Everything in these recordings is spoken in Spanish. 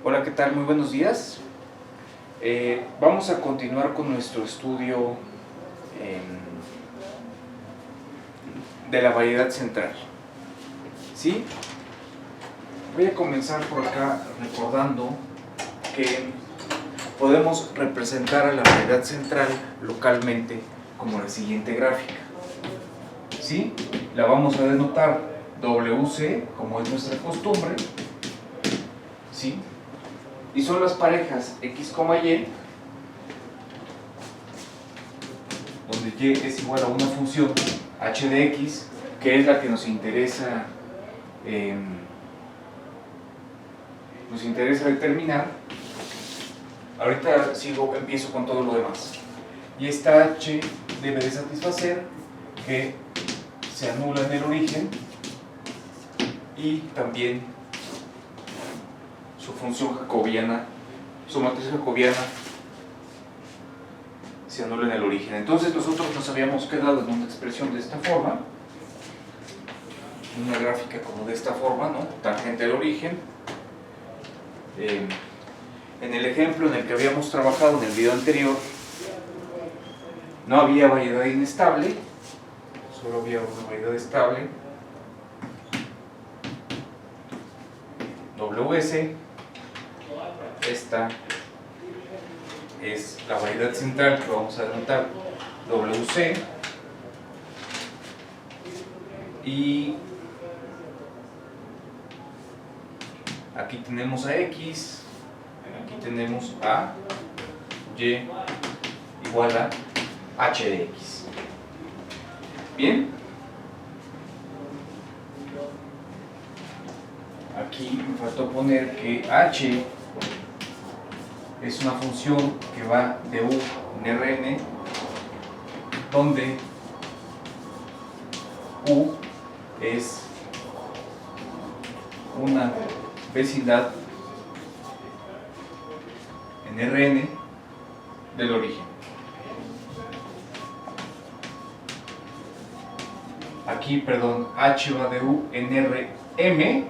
Hola, ¿qué tal? Muy buenos días. Vamos a continuar con nuestro estudio de la variedad central. ¿Sí? Voy a comenzar por acá recordando que podemos representar a la variedad central localmente como la siguiente gráfica. ¿Sí? La vamos a denotar WC, como es nuestra costumbre. ¿Sí? Y son las parejas X, Y, donde Y es igual a una función h de X, que es la que nos interesa determinar. Ahorita empiezo con todo lo demás. Y esta h debe de satisfacer que se anula en el origen y también su función jacobiana, su matriz jacobiana se anula en el origen. Entonces nosotros nos habíamos quedado en una expresión de esta forma, una gráfica como de esta forma, ¿no? Tangente al origen. En el ejemplo en el que habíamos trabajado en el video anterior, no había variedad inestable, solo había una variedad estable, WS. Esta es la variedad central que vamos a denotar WC, y aquí tenemos a X, aquí tenemos a Y igual a H de X. Bien, aquí me faltó poner que H es una función que va de U en Rn, donde U es una vecindad en Rn del origen. Aquí, perdón, H va de U en Rm,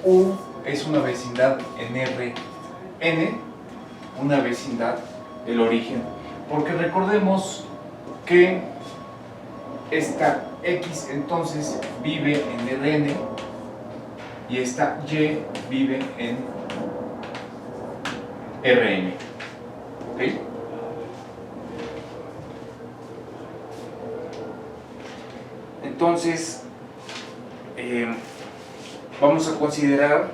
U es una vecindad en Rn, una vecindad del origen, porque recordemos que esta X entonces vive en Rn y esta Y vive en Rn. ¿Ok? Entonces, vamos a considerar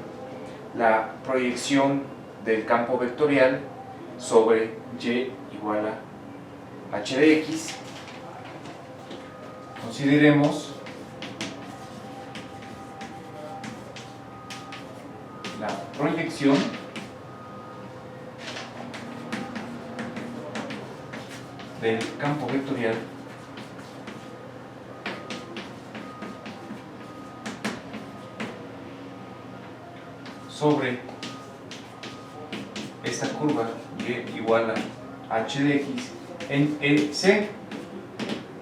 la proyección del campo vectorial sobre Y igual a H de X. Consideremos la proyección del campo vectorial sobre esta curva Y igual a H de X en EC.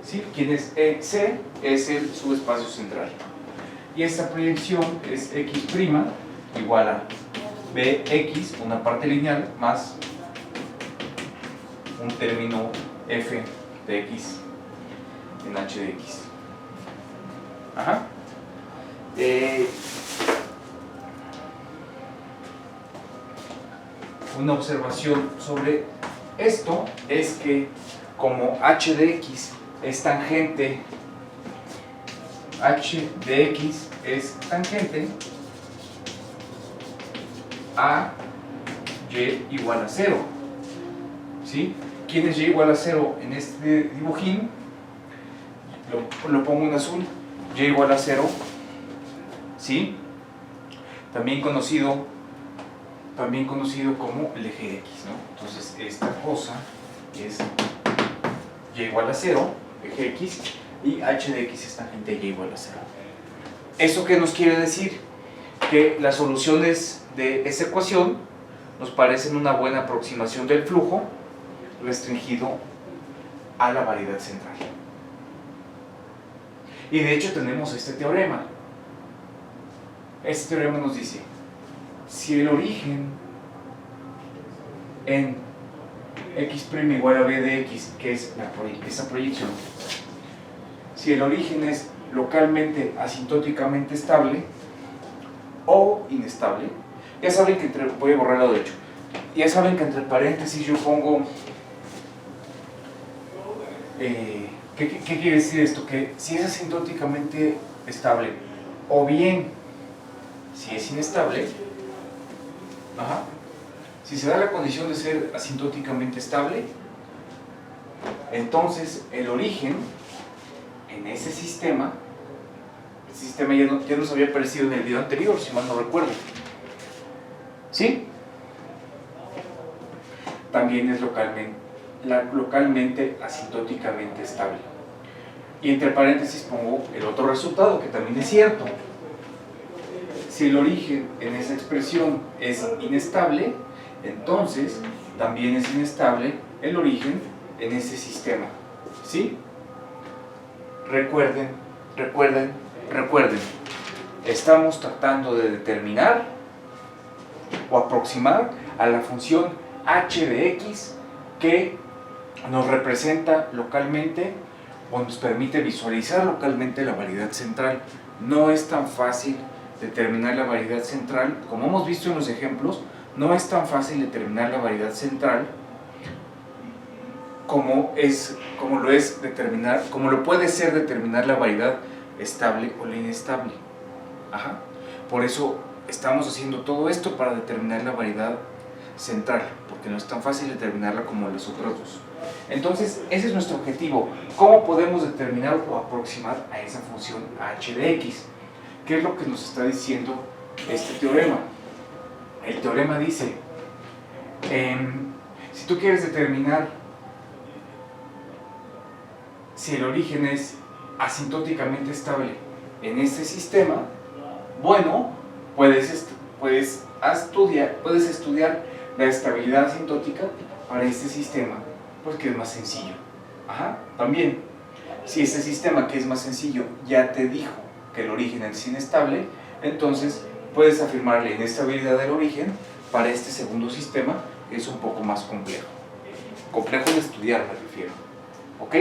¿Sí? ¿Quién es EC? Es el subespacio central. Y esta proyección es X' igual a Bx, una parte lineal, más un término f de X en H de X. Ajá. Una observación sobre esto es que como H de X es tangente, H de X es tangente a Y igual a 0. ¿Sí? ¿Quién es Y igual a 0 en este dibujín? Lo pongo en azul. Y igual a 0, ¿sí? También conocido como el eje X, ¿no? Entonces esta cosa es Y igual a 0, eje X, y H de X es tangente a Y igual a 0. ¿Eso qué nos quiere decir? Que las soluciones de esa ecuación nos parecen una buena aproximación del flujo restringido a la variedad central. Y de hecho tenemos este teorema. Este teorema nos dice: si el origen en x' igual a b de x, que es esa proyección, si el origen es localmente asintóticamente estable o inestable, ya saben que voy a borrar el lado derecho, ya saben que entre paréntesis yo pongo ¿qué quiere decir esto? Que si es asintóticamente estable o bien si es inestable, si se da la condición de ser asintóticamente estable, entonces el origen en ese sistema, el sistema ya nos había aparecido en el video anterior, si mal no recuerdo, ¿sí? También es localmente asintóticamente estable. Y entre paréntesis pongo el otro resultado, que también es cierto. Si el origen en esa expresión es inestable, entonces también es inestable el origen en ese sistema. ¿Sí? Recuerden, estamos tratando de determinar o aproximar a la función h de x que nos representa localmente o nos permite visualizar localmente la variedad central. No es tan fácil determinar la variedad central, como hemos visto en los ejemplos, no es tan fácil determinar la variedad central como lo puede ser determinar la variedad estable o la inestable. Por eso estamos haciendo todo esto para determinar la variedad central, porque no es tan fácil determinarla como las otras dos. Entonces, ese es nuestro objetivo. ¿Cómo podemos determinar o aproximar a esa función h de x? ¿Qué es lo que nos está diciendo este teorema? El teorema dice, si tú quieres determinar si el origen es asintóticamente estable en este sistema, bueno, puedes estudiar la estabilidad asintótica para este sistema, porque es más sencillo. También, si este sistema, que es más sencillo, ya te dijo que el origen es inestable, entonces puedes afirmar la inestabilidad del origen para este segundo sistema, que es un poco más complejo. Complejo de estudiar, me refiero. ¿Ok?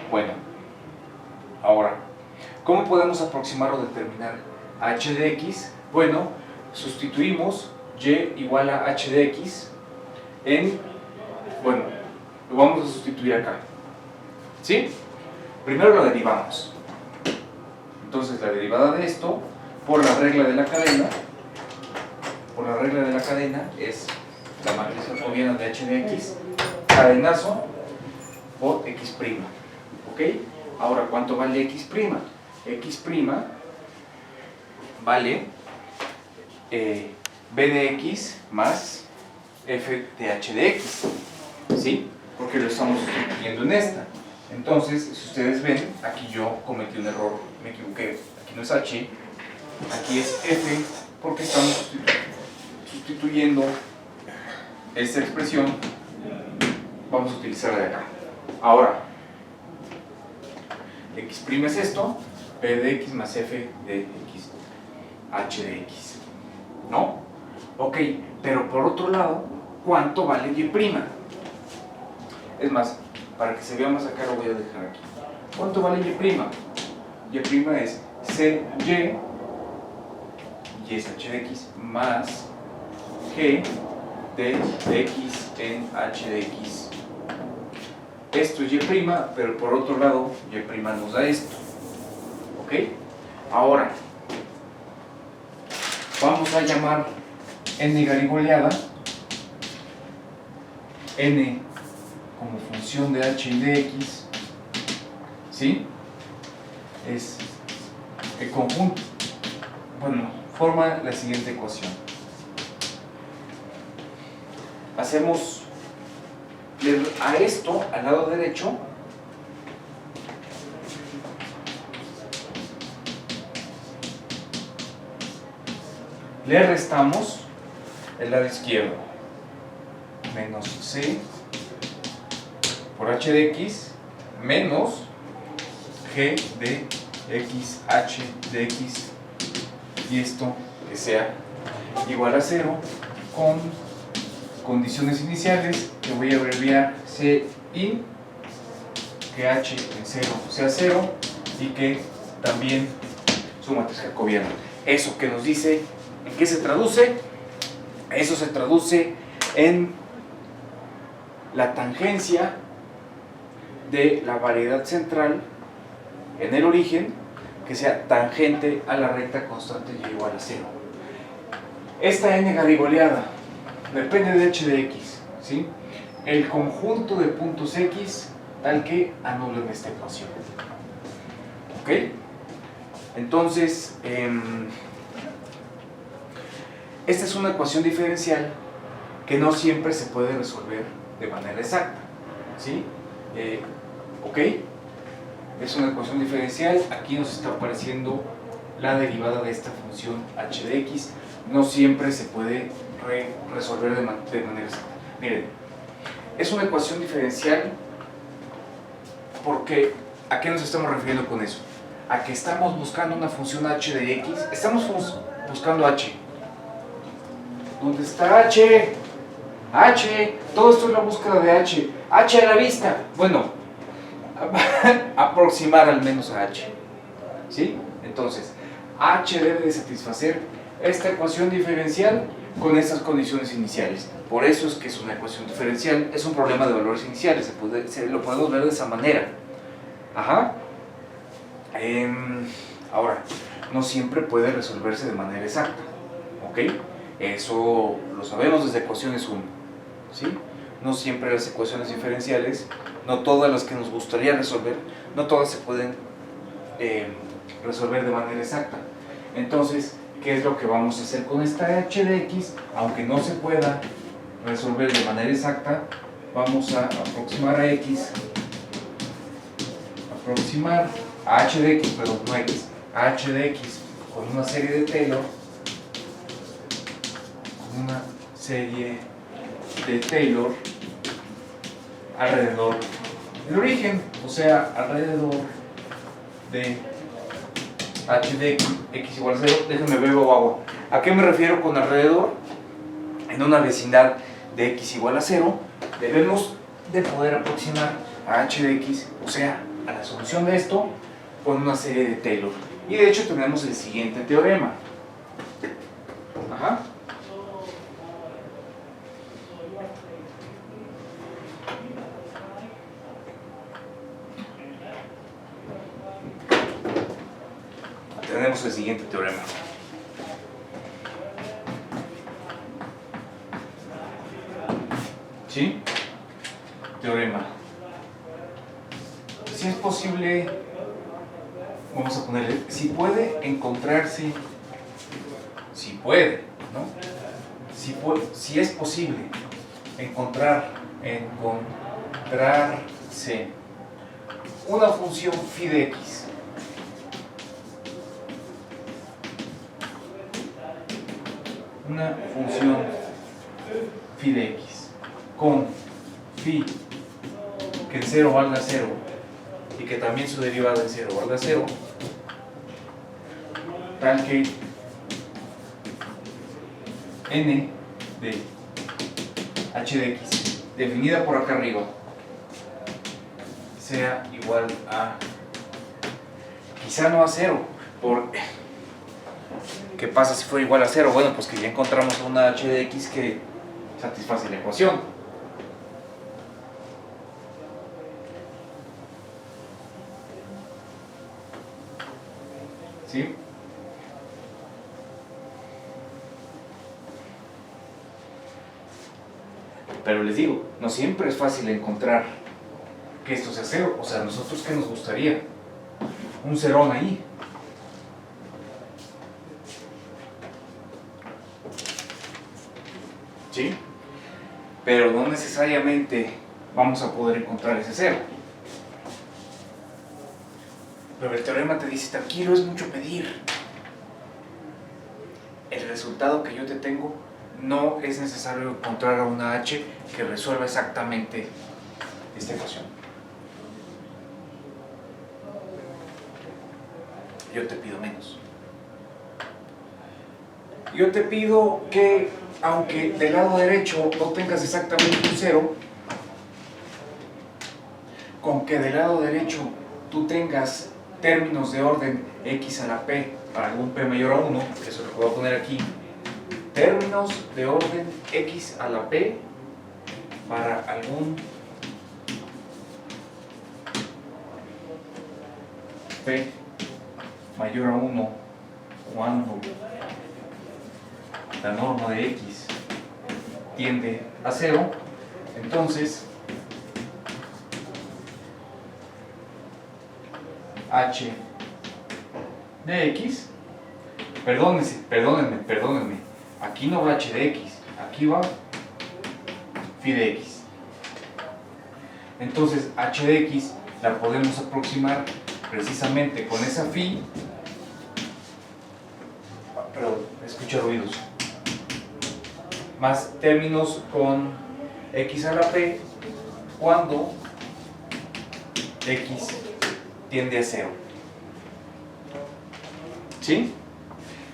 Bueno, ahora, ¿cómo podemos aproximar o determinar h de x? Bueno, sustituimos y igual a h de x lo vamos a sustituir acá. ¿Sí? Primero lo derivamos. Entonces la derivada de esto, por la regla de la cadena, es la matriz jacobiana de h de x, cadenazo por x'. ¿Ok? Ahora, ¿cuánto vale x'? X' vale b de x más f de h de x. ¿Sí? Porque lo estamos sustituyendo en esta. Entonces, si ustedes ven, aquí yo cometí un error, me equivoqué. Aquí no es h, aquí es f, porque estamos sustituyendo esta expresión. Vamos a utilizarla de acá. Ahora, x' es esto, b de x más f de x, h de x. ¿No? Ok, pero por otro lado, ¿cuánto vale y'? Es más, para que se vea más acá lo voy a dejar aquí. ¿Cuánto vale y'? Y' es cy, y es h de x, más g de x en h de x. Esto es y', pero por otro lado, y' nos da esto. ¿Ok? Ahora, vamos a llamar n garigoleada, n como función de h y de x, ¿sí? Es el conjunto, forma la siguiente ecuación. Hacemos a esto, al lado derecho, le restamos el lado izquierdo, menos c por h de x menos g de x h de x, y esto que sea igual a 0 con condiciones iniciales que voy a abreviar Cin, que h en 0 sea 0 y que también su matriz jacobiana. ¿Eso que nos dice? ¿En qué se traduce? Eso se traduce en la tangencia de la variedad central en el origen que sea tangente a la recta constante y igual a 0. Esta n garigoleada depende de h de x, ¿sí? El conjunto de puntos x tal que anulen esta ecuación. ¿Ok? Entonces, esta es una ecuación diferencial que no siempre se puede resolver de manera exacta, ¿sí? ¿Ok? Es una ecuación diferencial. Aquí nos está apareciendo la derivada de esta función h de x. No siempre se puede resolver de manera exacta. Miren, es una ecuación diferencial porque ¿a qué nos estamos refiriendo con eso? A que estamos buscando una función h de x. Estamos buscando h. ¿Dónde está h? H, todo esto es la búsqueda de h. H a la vista. Bueno, aproximar al menos a h. ¿Sí? Entonces, h debe de satisfacer esta ecuación diferencial con estas condiciones iniciales. Por eso es que es una ecuación diferencial. Es un problema de valores iniciales. Lo podemos ver de esa manera. Ajá. Ahora, no siempre puede resolverse de manera exacta. ¿Ok? Eso lo sabemos desde ecuaciones 1. ¿Sí? No siempre las ecuaciones diferenciales, no todas las que nos gustaría resolver, no todas se pueden resolver de manera exacta. Entonces, ¿qué es lo que vamos a hacer con esta h de x? Aunque no se pueda resolver de manera exacta, vamos a aproximar a x, aproximar a h de x, perdón, no x, a h de x con una serie de Taylor, una serie de Taylor alrededor del origen, o sea, alrededor de h de x igual a 0. Déjenme bebo agua. ¿A qué me refiero con alrededor? En una vecindad de x igual a 0, debemos de poder aproximar a h de x, o sea, a la solución de esto, con una serie de Taylor. Y de hecho tenemos el siguiente teorema. Ajá. Tenemos el siguiente teorema. ¿Sí? Teorema. Si es posible, vamos a ponerle, si puede encontrarse, si puede, ¿no? Si es posible encontrarse una función phi de x una función phi de x con phi que en 0 valga 0 y que también su derivada en 0 valga 0, tal que n de h de x definida por acá arriba sea igual a, quizá no a 0, ¿qué pasa si fuera igual a 0? Bueno, pues que ya encontramos una h de x que satisface la ecuación. ¿Sí? Pero les digo, no siempre es fácil encontrar que esto sea 0. O sea, nosotros ¿qué nos gustaría? Un cerón ahí. ¿Sí? Pero no necesariamente vamos a poder encontrar ese 0. Pero el teorema te dice, tranquilo, es mucho pedir. El resultado que yo te tengo no es necesario encontrar a una h que resuelva exactamente esta ecuación. Yo te pido menos. yo te pido que, aunque del lado derecho no tengas exactamente un 0, con que del lado derecho tú tengas términos de orden x a la p para algún p mayor a 1, eso lo voy a poner aquí, términos de orden x a la p para algún p mayor a 1 cuando la norma de x tiende a 0, entonces h de x, perdónenme, aquí no va h de x, aquí va phi de x. Entonces h de x la podemos aproximar precisamente con esa phi, perdón, escucho ruidos, más términos con x a la p cuando x tiende a 0. ¿Sí?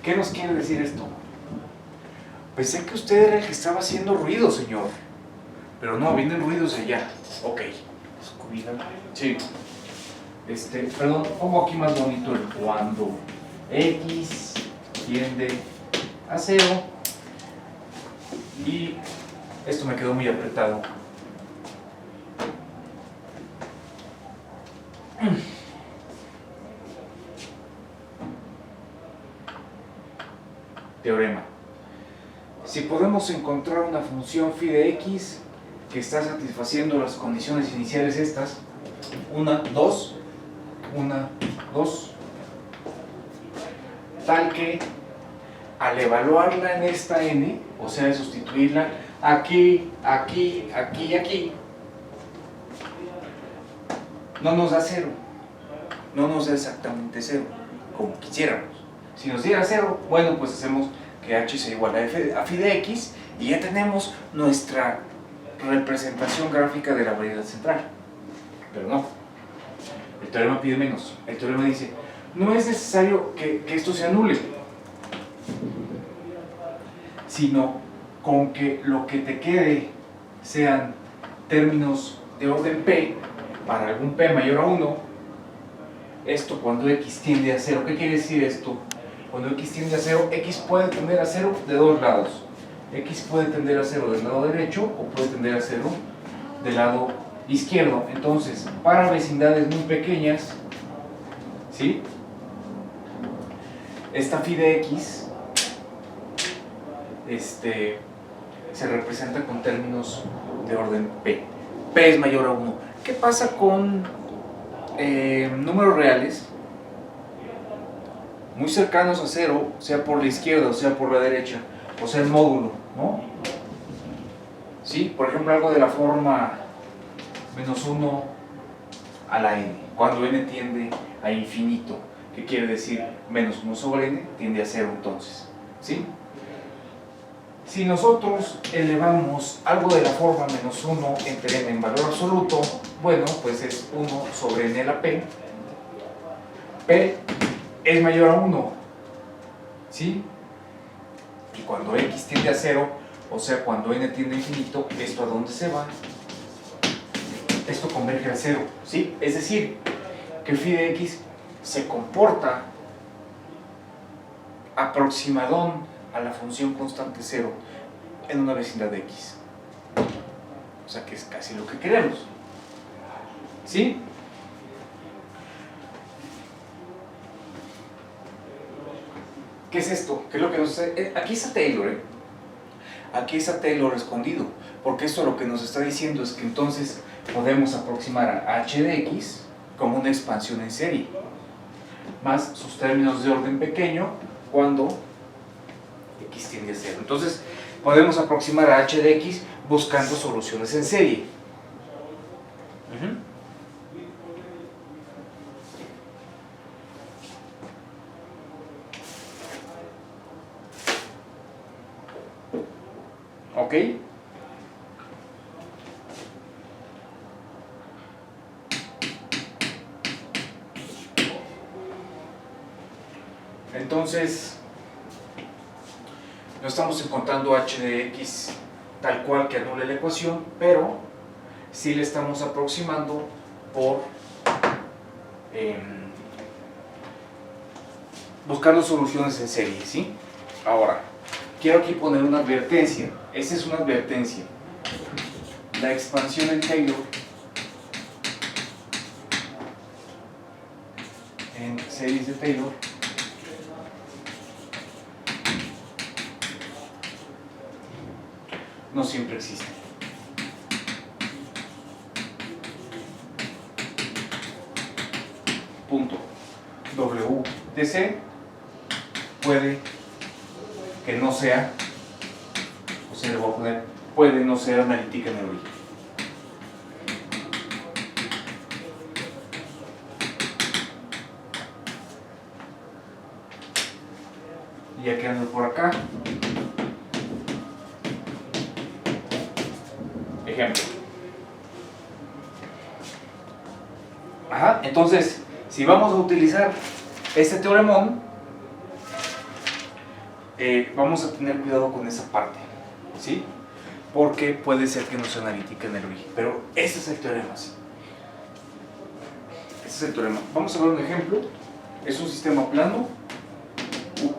¿Qué nos quiere decir esto? Pensé que usted era el que estaba haciendo ruido, señor. Pero no, vienen ruidos de allá. Ok. Sí. Perdón, pongo aquí más bonito el cuando x tiende a 0. Y esto me quedó muy apretado. Teorema. Si podemos encontrar una función phi de x que está satisfaciendo las condiciones iniciales estas, 1, 2, tal que al evaluarla en esta n, o sea, sustituirla aquí, aquí, aquí y aquí, no nos da 0, no nos da exactamente 0, como quisiéramos. Si nos diera 0, bueno, pues hacemos que h sea igual a phi de x y ya tenemos nuestra representación gráfica de la variedad central. Pero no, el teorema pide menos. El teorema dice, no es necesario que esto se anule, sino con que lo que te quede sean términos de orden p para algún p mayor a 1, esto cuando x tiende a 0. ¿Qué quiere decir esto? Cuando x tiende a 0, x puede tender a 0 de dos lados. X puede tender a 0 del lado derecho o puede tender a 0 del lado izquierdo. Entonces, para vecindades muy pequeñas, ¿sí? Esta phi de x se representa con términos de orden p. P es mayor a 1. ¿Qué pasa con números reales muy cercanos a 0, sea por la izquierda o sea por la derecha, o sea el módulo, ¿no? ¿Sí? Por ejemplo, algo de la forma menos 1 a la n, cuando n tiende a infinito, que quiere decir menos 1 sobre n tiende a 0 entonces, ¿sí? Si nosotros elevamos algo de la forma menos 1 entre n en valor absoluto, bueno, pues es 1 sobre n a la p. P es mayor a 1, ¿sí? Y cuando x tiende a 0, o sea, cuando n tiende a infinito, ¿esto a dónde se va? Esto converge a 0, ¿sí? Es decir, que phi de x se comporta aproximadón a la función constante 0 en una vecindad de x. O sea, que es casi lo que queremos, ¿sí? ¿Qué es esto? ¿Qué es lo que nos está... Aquí está Taylor, ¿eh? Aquí está Taylor escondido, porque esto lo que nos está diciendo es que entonces podemos aproximar a h de x como una expansión en serie, más sus términos de orden pequeño cuando x tiende a 0. Entonces podemos aproximar a h de x buscando soluciones en serie. ¿Ok? Entonces, estamos encontrando h de x tal cual que anule la ecuación, pero sí le estamos aproximando por buscando soluciones en serie, ¿sí? Ahora, quiero aquí poner una advertencia. Esta es una advertencia. La expansión en Taylor en series de Taylor no siempre existe. Punto. W de C puede que no sea, o sea, le voy a poner, puede no ser analítica en el origen. Y ya quedando por acá, ejemplo. Ajá, entonces, si vamos a utilizar este teoremón, vamos a tener cuidado con esa parte, ¿sí? Porque puede ser que no sea analítica en el origen, pero ese es el teorema, ¿sí? Ese es el teorema. Vamos a ver un ejemplo. Es un sistema plano, U'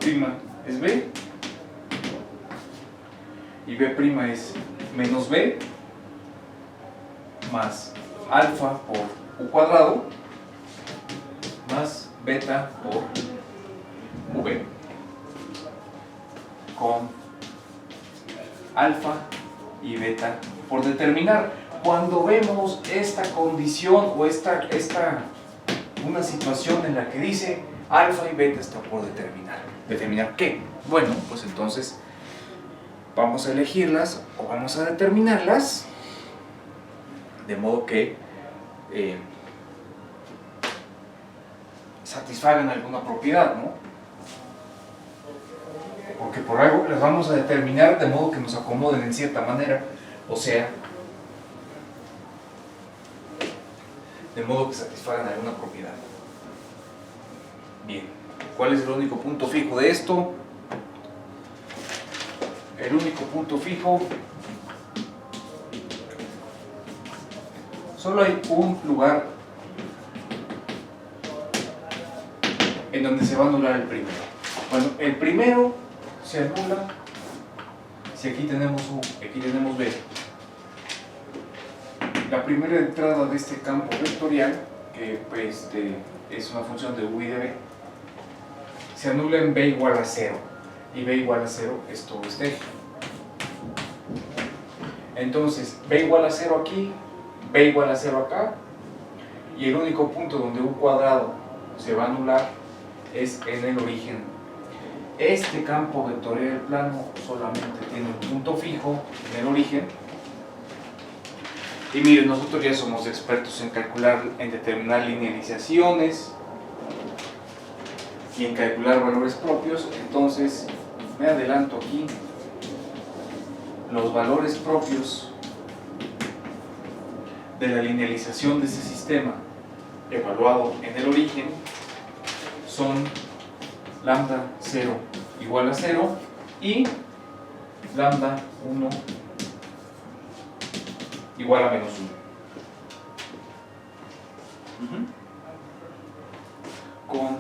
es B, y B' es menos B, más alfa por U cuadrado, más beta por V, con alfa y beta por determinar. Cuando vemos esta condición o una situación en la que dice alfa y beta está por determinar, ¿determinar qué? Bueno, pues entonces vamos a elegirlas o vamos a determinarlas de modo que satisfagan alguna propiedad, ¿no? Porque por algo las vamos a determinar de modo que nos acomoden en cierta manera, o sea, de modo que satisfagan alguna propiedad. Bien, ¿cuál es el único punto fijo de esto? El único punto fijo, solo hay un lugar en donde se va a anular el primero. Bueno, el primero se anula si aquí tenemos U, aquí tenemos B. La primera entrada de este campo vectorial, que pues, es una función de U y de B, se anula en B igual a 0. Y B igual a 0 es todo este eje. Entonces, B igual a 0 aquí, B igual a 0 acá, y el único punto donde U cuadrado se va a anular es en el origen. Este campo vectorial plano solamente tiene un punto fijo en el origen. Y miren, nosotros ya somos expertos en calcular, en determinar linealizaciones y en calcular valores propios. Entonces, me adelanto aquí. Los valores propios de la linealización de ese sistema evaluado en el origen son lambda 0 igual a 0 y lambda 1 igual a menos 1. Con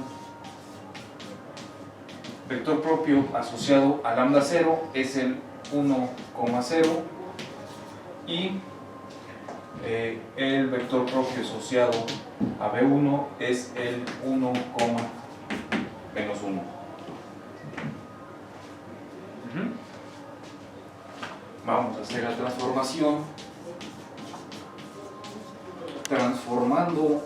vector propio asociado a lambda 0 es el 1,0 y el vector propio asociado a B1 es el 1, menos 1. Vamos a hacer la transformación transformando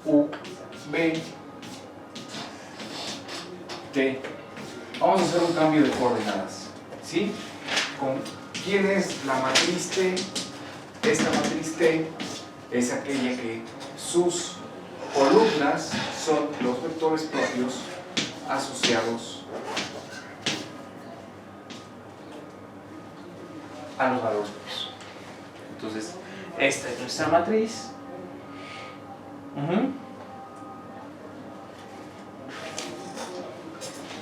U, B, T. Vamos a hacer un cambio de coordenadas, ¿sí? Con ¿quién es la matriz T? Esta matriz T es aquella que sus columnas son los vectores propios asociados a los valores propios. Entonces, esta es nuestra matriz.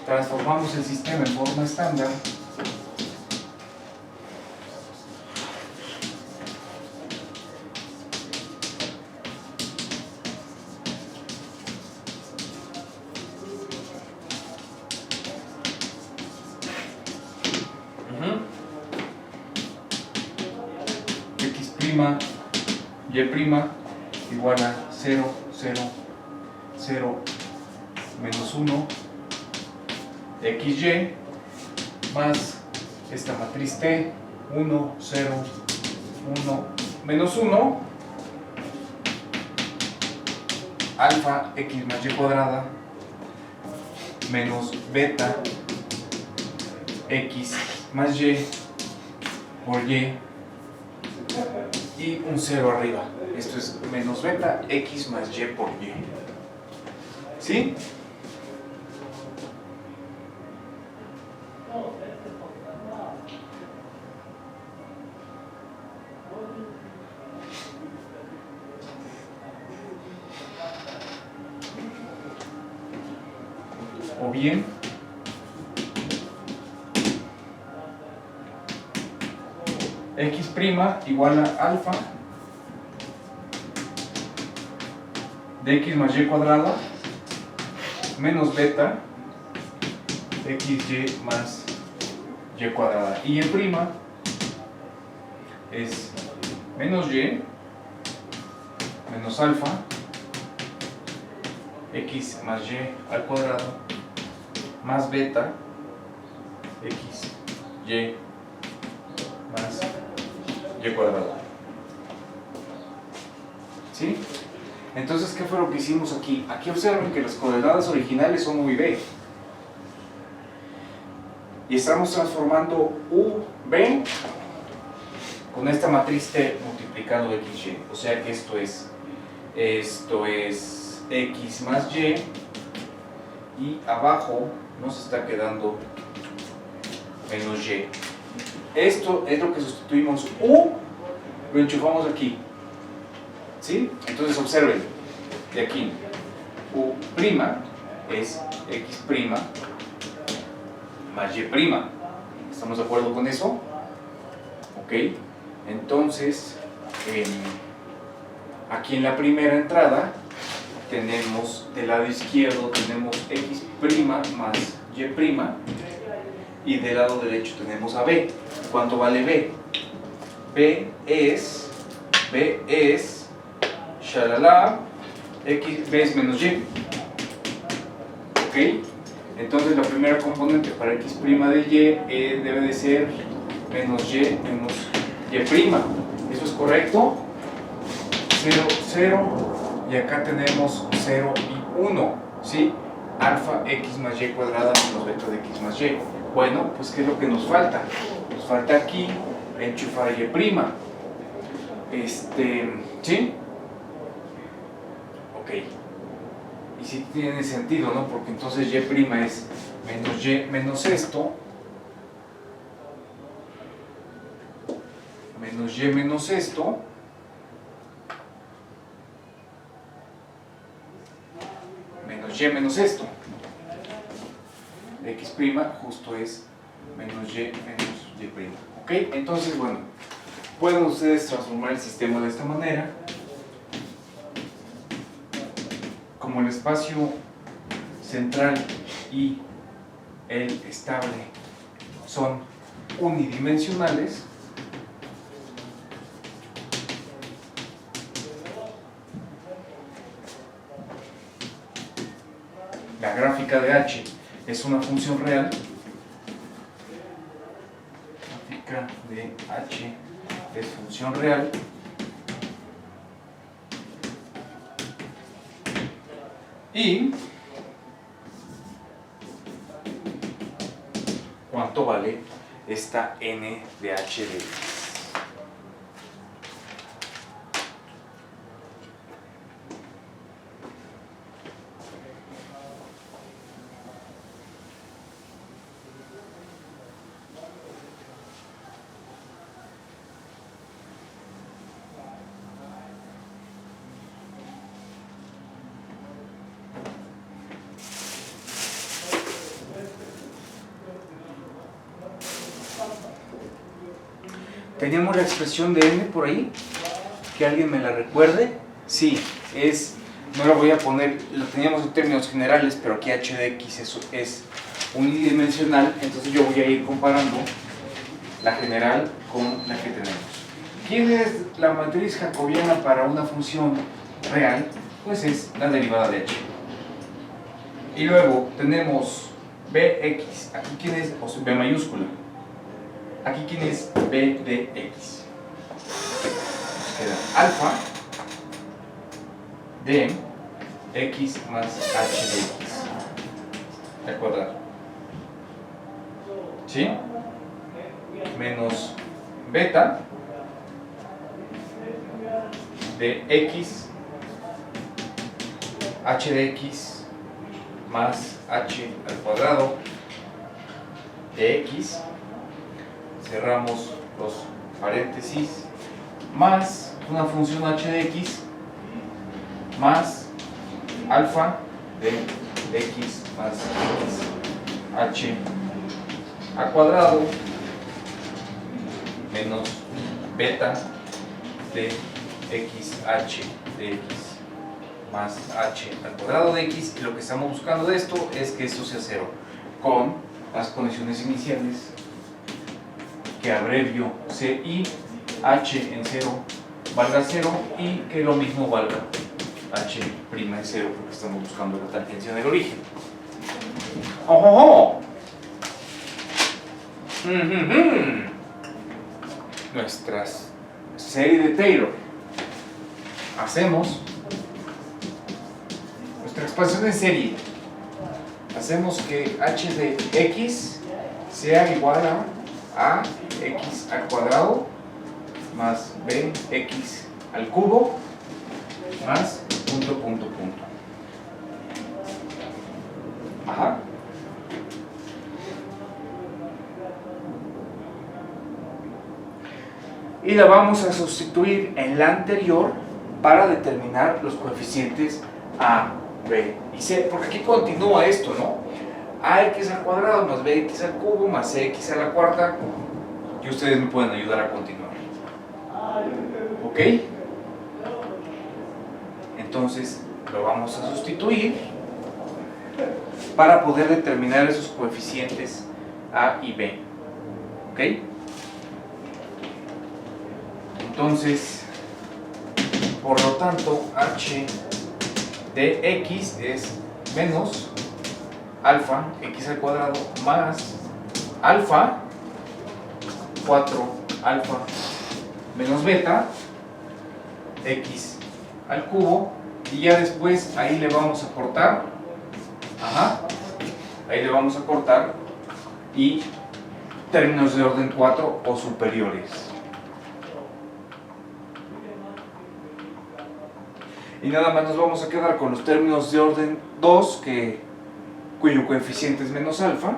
transformamos el sistema en forma estándar. Y' igual a 0, 0, 0, menos 1, xy, más esta matriz T, 1, 0, 1, menos 1, alfa x más y cuadrada, menos beta x más y por y, y un 0 arriba. Esto es menos beta x más y por y. ¿Sí? O bien x' igual a alfa de x más y cuadrada menos beta xy más y cuadrada. Y y' es menos y menos alfa x más y al cuadrado más beta x y más y cuadrado. ¿Sí? Entonces, ¿qué fue lo que hicimos aquí? Aquí observen que las coordenadas originales son u y b. Y estamos transformando u, b con esta matriz T multiplicado x, y. O sea que esto es x más y, y abajo nos está quedando menos y. Esto es lo que sustituimos. U lo enchufamos aquí. ¿Sí? Entonces observen, de aquí u' es x' más y'. ¿Estamos de acuerdo con eso? Ok. Entonces, aquí en la primera entrada tenemos del lado izquierdo tenemos x' más y del lado derecho tenemos a b. ¿Cuánto vale b? b es shalala, b es menos y. ¿Ok? Entonces la primera componente para x' de y debe de ser menos y menos y'. ¿Eso es correcto? 0, 0, y acá tenemos 0 y 1, ¿sí? Alfa x más y cuadrada menos beta de x más y. Bueno, pues ¿qué es lo que nos falta? Nos falta aquí enchufar y'. ¿Sí? Ok. Y sí tiene sentido, ¿no? Porque entonces y' es menos y menos esto, menos y menos esto, menos y menos esto. X' justo es menos y menos y'. ¿Ok? Entonces, bueno, pueden ustedes transformar el sistema de esta manera. Como el espacio central y el estable son unidimensionales, la gráfica de h es una función real. Gráfica de h es función real. Y ¿cuánto vale esta n de h de x? ¿Teníamos la expresión de n por ahí? ¿Que alguien me la recuerde? Sí, no la voy a poner, la teníamos en términos generales, pero aquí h de x es unidimensional, entonces yo voy a ir comparando la general con la que tenemos. ¿Quién es la matriz jacobiana para una función real? Pues es la derivada de h. Y luego tenemos bx, aquí quién es, o sea, b mayúscula. Aquí quién es b de x. Nos queda alfa de x más h de x al cuadrado. ¿Sí? Menos beta de x h de x más h al cuadrado de x, cerramos los paréntesis, más una función h de x más alfa de x más x h al cuadrado menos beta de x h de x más h al cuadrado de x, y lo que estamos buscando de esto es que esto sea cero, con las condiciones iniciales que abrevio c y h en 0 valga 0 y que lo mismo valga h' en 0, porque estamos buscando la tangencia del origen. ¡Ojojo! Nuestra serie de Taylor. Hacemos nuestra expansión en serie. Hacemos que h de x sea igual a x al cuadrado más bx al cubo más punto. Ajá. Y la vamos a sustituir en la anterior para determinar los coeficientes a, b y c, porque aquí continúa esto, ¿no? ax al cuadrado más bx al cubo más cx a la cuarta, y ustedes me pueden ayudar a continuar. ¿Ok? Entonces lo vamos a sustituir para poder determinar esos coeficientes a y b. ¿Ok? Entonces, por lo tanto, h de x es menos alfa x al cuadrado más alfa 4 alfa menos beta x al cubo, y ya después ahí le vamos a cortar, ahí le vamos a cortar, y términos de orden 4 o superiores. Y nada más nos vamos a quedar con los términos de orden 2, cuyo coeficiente es menos alfa,